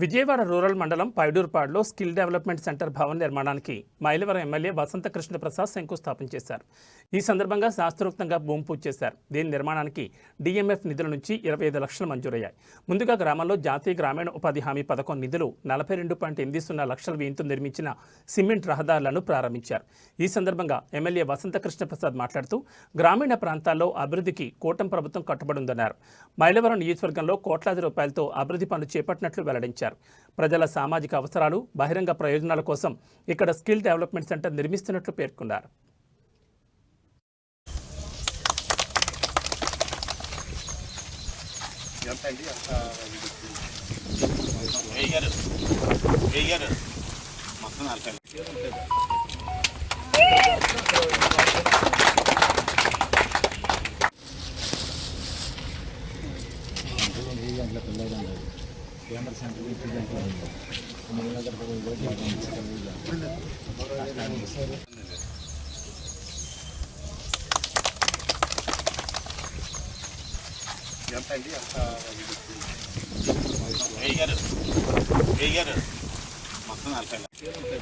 Vijayawada rural మండలం పైడూరుపాడులో skill development centre భవన నిర్మాణానికి మైలవరం ఎమ్మెల్యే వసంత కృష్ణ ప్రసాద్ శంకుస్థాపన చేశారు. ఈ సందర్భంగా శాస్త్రోక్తంగా భూమి పూజ చేశారు. దీని నిర్మాణానికి DMF నిధుల నుంచి 25 లక్షలు మంజూరయ్యాయి. ముందుగా గ్రామంలో జాతీయ గ్రామీణ ఉపాధి హామీ పథకం నిధులు 42.80 లక్షల వ్యయంతో నిర్మించిన సిమెంట్ రహదారులను ప్రారంభించారు. ఈ సందర్భంగా ఎమ్మెల్యే వసంత కృష్ణ ప్రసాద్ మాట్లాడుతూ గ్రామీణ ప్రాంతాల్లో అభివృద్ధికి కూటమి ప్రభుత్వం కట్టుబడి ఉందన్నారు. మైలవరం నియోజకవర్గంలో కోట్లాది రూపాయలతో అభివృద్ధి పనులు చేపట్టినట్లు వెల్లడించారు. ప్రజల సామాజిక అవసరాలు, బహిరంగ ప్రయోజనాల కోసం ఇక్కడ స్కిల్ డెవలప్మెంట్ సెంటర్ నిర్మిస్తున్నట్లు పేర్కొన్నారు. కేంద్ర సెంటర్ ఎంత అండి అంత వేయగారు మొత్తం 40 లక్షలు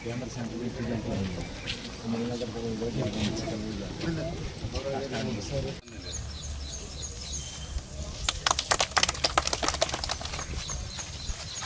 కేంద్ర సెంటర్